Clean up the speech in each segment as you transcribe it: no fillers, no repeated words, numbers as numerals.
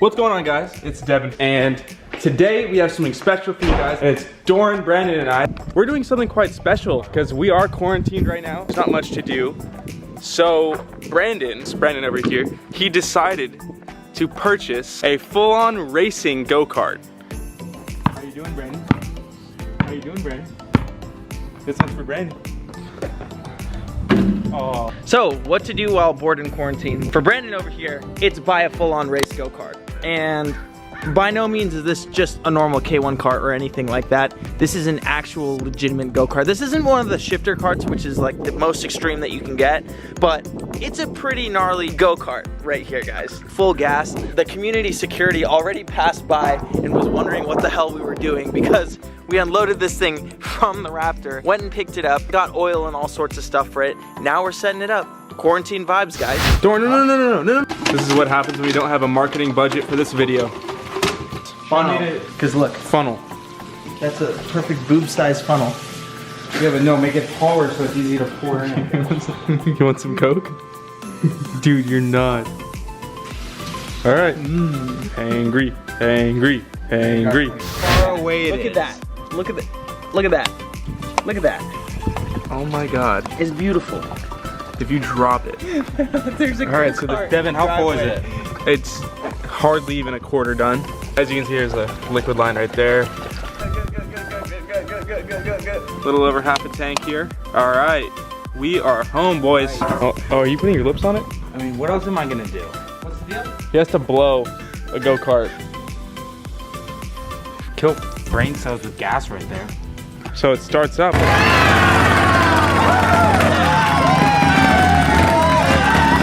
What's going on, guys? It's Devin, and today we have something special for you guys. It's Doran, Brandon, and I. We're doing something quite special because we are quarantined right now. There's not much to do. So Brandon over here, he decided to purchase a full-on racing go-kart. How you doing, Brandon? How you doing, Brandon? This one's for Brandon. Oh. So, what to do while bored in quarantine? For Brandon over here, it's buy a full-on race go-kart. And by no means is this just a normal K1 kart or anything like that. This is an actual legitimate go-kart. This isn't one of the shifter karts, which is like the most extreme that you can get, but it's a pretty gnarly go-kart right here, guys. Full gas. The community security already passed by and was wondering what the hell we were doing because we unloaded this thing from the Raptor, went and picked it up, got oil and all sorts of stuff for it. Now we're setting it up. Quarantine vibes, guys. Doran, no. This is what happens when we don't have a marketing budget for this video. Funnel. Because look. Funnel. That's a perfect boob-sized funnel. Yeah, but no, make it taller so it's easy to pour in. You want some Coke? Dude, you're not. All right. Angry. Far away Look at that. Look at that. Look at that. Look at that. Oh my God. It's beautiful. If you drop it. There's a All right, so Devin, how full is it? It's hardly even a quarter done. As you can see, there's a liquid line right there. A little over half a tank here. All right, we are home, boys. Oh, are you putting your lips on it? I mean, what else am I gonna do? What's the deal? He has to blow a go-kart. Kill. Brain cells with gas right there. So it starts up.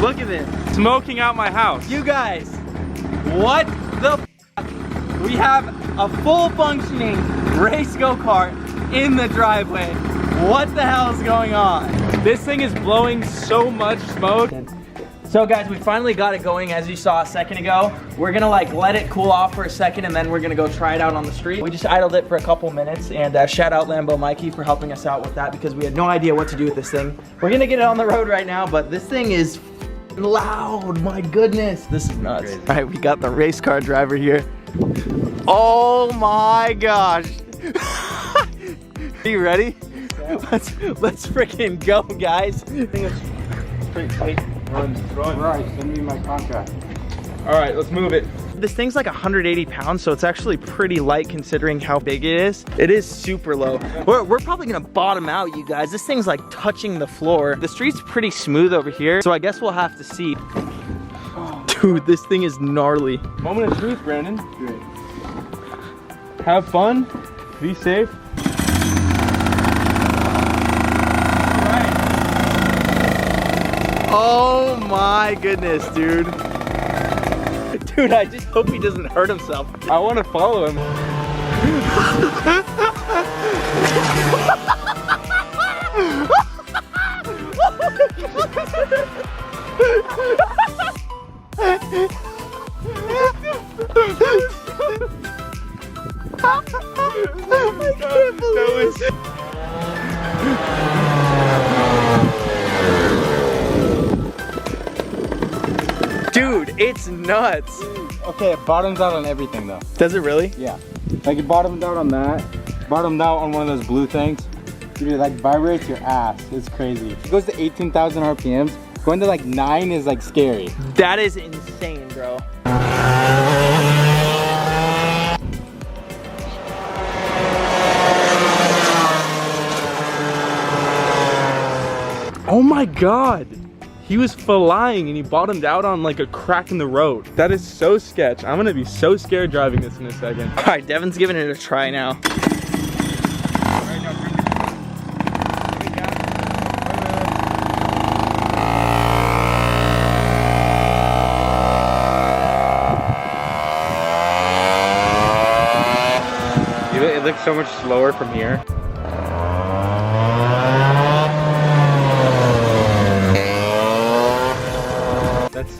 Look at this. Smoking out my house. You guys, what the f? We have a full functioning race go-kart in the driveway. What the hell is going on? This thing is blowing so much smoke. So guys, we finally got it going as you saw a second ago. We're gonna like let it cool off for a second and then we're gonna go try it out on the street. We just idled it for a couple minutes and shout out Lambo Mikey for helping us out with that because we had no idea what to do with this thing. We're gonna get it on the road right now, but this thing is loud, my goodness. This is nuts. All right, we got the race car driver here. Oh my gosh. Are you ready? Let's freaking go, guys. Run. Right, send me my contract. All right, let's move it. This thing's like 180 pounds, so it's actually pretty light considering how big it is. It is super low. We're probably gonna bottom out, you guys. This thing's like touching the floor. The street's pretty smooth over here, so I guess we'll have to see. Dude, this thing is gnarly. Moment of truth, Brandon. Great. Have fun. Be safe. Oh my goodness, dude. Dude, I just hope he doesn't hurt himself. I want to follow him. I can't believe it. Dude, it's nuts. Okay, it bottoms out on everything though. Does it really? Yeah. Like it bottomed out on that, bottomed out on one of those blue things. Dude, it like vibrates your ass. It's crazy. It goes to 18,000 RPMs. Going to like 9 is like scary. That is insane, bro. Oh my God. He was flying and he bottomed out on like a crack in the road. That is so sketch. I'm gonna be so scared driving this in a second. All right, Devin's giving it a try now. It looks so much slower from here.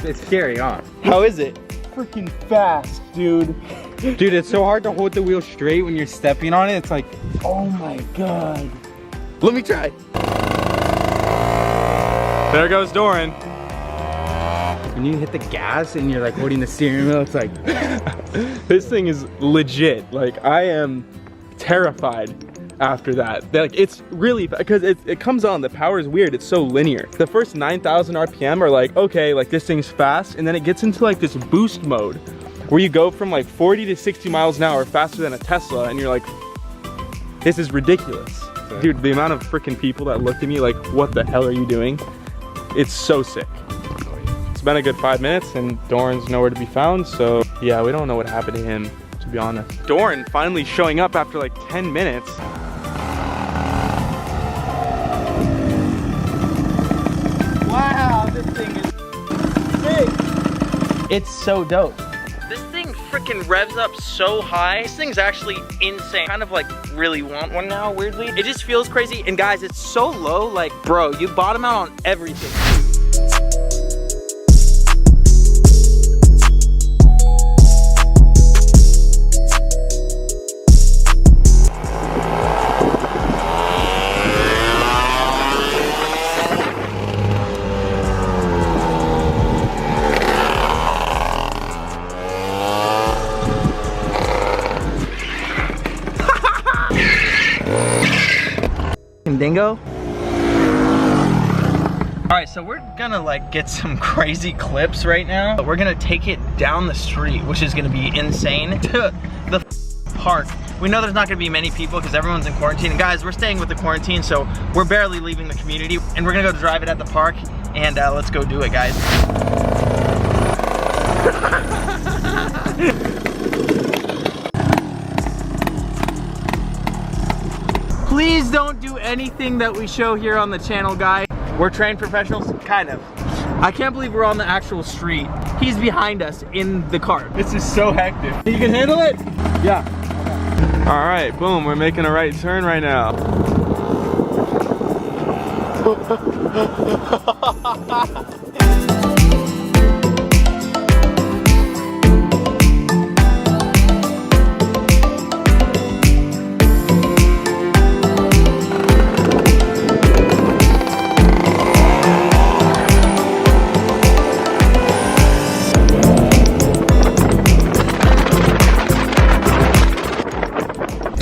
It's scary, huh? How is it? Freaking fast, dude. Dude, it's so hard to hold the wheel straight when you're stepping on it. It's like, oh my God. Let me try. There goes Doran. When you hit the gas and you're like holding the steering wheel, it's like this thing is legit. Like, I am terrified after that. Like, it's really, because it comes on, the power is weird, it's so linear. The first 9,000 RPM are like, okay, like this thing's fast, and then it gets into like this boost mode where you go from like 40 to 60 miles an hour faster than a Tesla, and you're like, this is ridiculous. Okay. Dude, the amount of freaking people that looked at me like, what the hell are you doing? It's so sick. It's been a good 5 minutes and Doran's nowhere to be found, so yeah, we don't know what happened to him, to be honest. Doran finally showing up after like 10 minutes. Wow, this thing is big. It's so dope. This thing freaking revs up so high. This thing's actually insane. Kind of like really want one now, weirdly. It just feels crazy. And guys, it's so low, like, bro, you bottom out on everything. Dingo. All right, so we're gonna like get some crazy clips right now. But we're gonna take it down the street, which is gonna be insane, to the park. We know there's not gonna be many people because everyone's in quarantine. And guys, we're staying with the quarantine, so we're barely leaving the community. And we're gonna go drive it at the park, and let's go do it, guys. Please don't do anything that we show here on the channel, guys. We're trained professionals, kind of. I can't believe we're on the actual street. He's behind us in the cart. This is so hectic. You can handle it? yeah. All right, boom, we're making a right turn right now.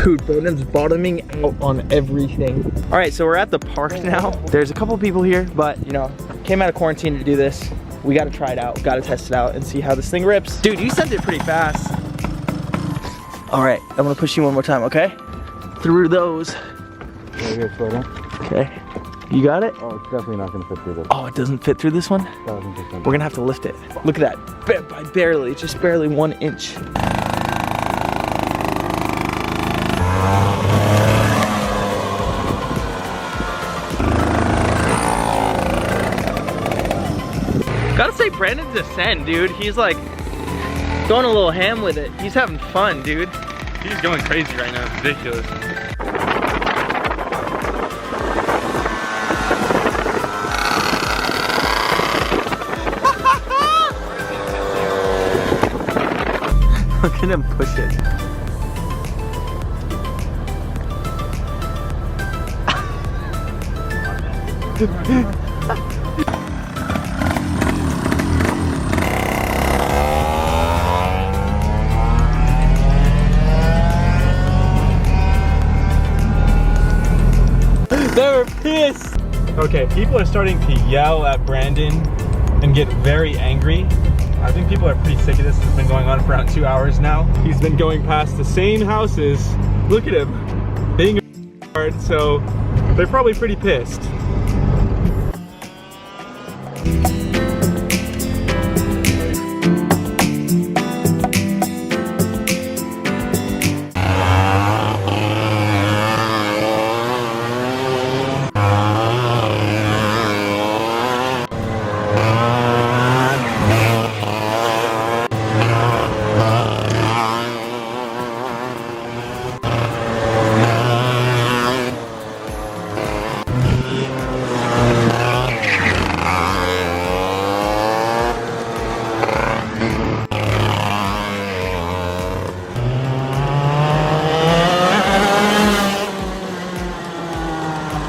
Dude, Boredom's bottoming out on everything. All right, so we're at the park now. There's a couple people here, but you know, came out of quarantine to do this. We gotta try it out, gotta test it out and see how this thing rips. Dude, you sent it pretty fast. All right, I'm gonna push you one more time, okay? Through those. Right here, slow down. Okay, you got it? Oh, it's definitely not gonna fit through this. Oh, it doesn't fit through this one? 1000%. We're gonna have to lift it. Look at that, by barely, just barely 1 inch. Gotta say, Brandon's a 10, dude. He's like going a little ham with it. He's having fun, dude. He's going crazy right now, it's ridiculous. Look at him push it. They were pissed. Okay, people are starting to yell at Brandon and get very angry. I think people are pretty sick of this. It's been going on for around 2 hours now. He's been going past the same houses. Look at him, being a so they're probably pretty pissed.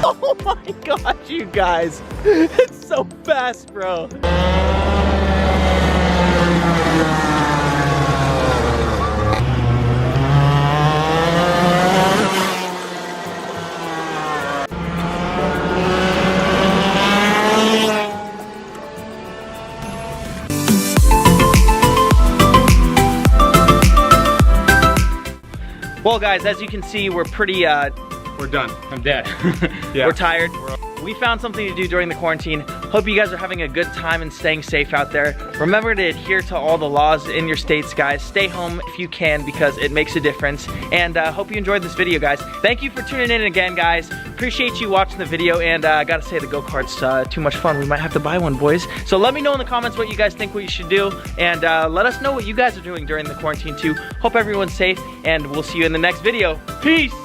Oh my gosh, you guys. It's so fast, bro. Well, guys, as you can see, we're pretty, We're done. I'm dead. Yeah. we're tired. We found something to do during the quarantine. Hope you guys are having a good time and staying safe out there. Remember to adhere to all the laws in your states, guys. Stay home if you can because it makes a difference. And hope you enjoyed this video, guys. Thank you for tuning in again, guys. Appreciate you watching the video. And I gotta say, the go-kart's too much fun. We might have to buy one, boys. So let me know in the comments what you guys think we should do. And let us know what you guys are doing during the quarantine too. Hope everyone's safe. And we'll see you in the next video. Peace!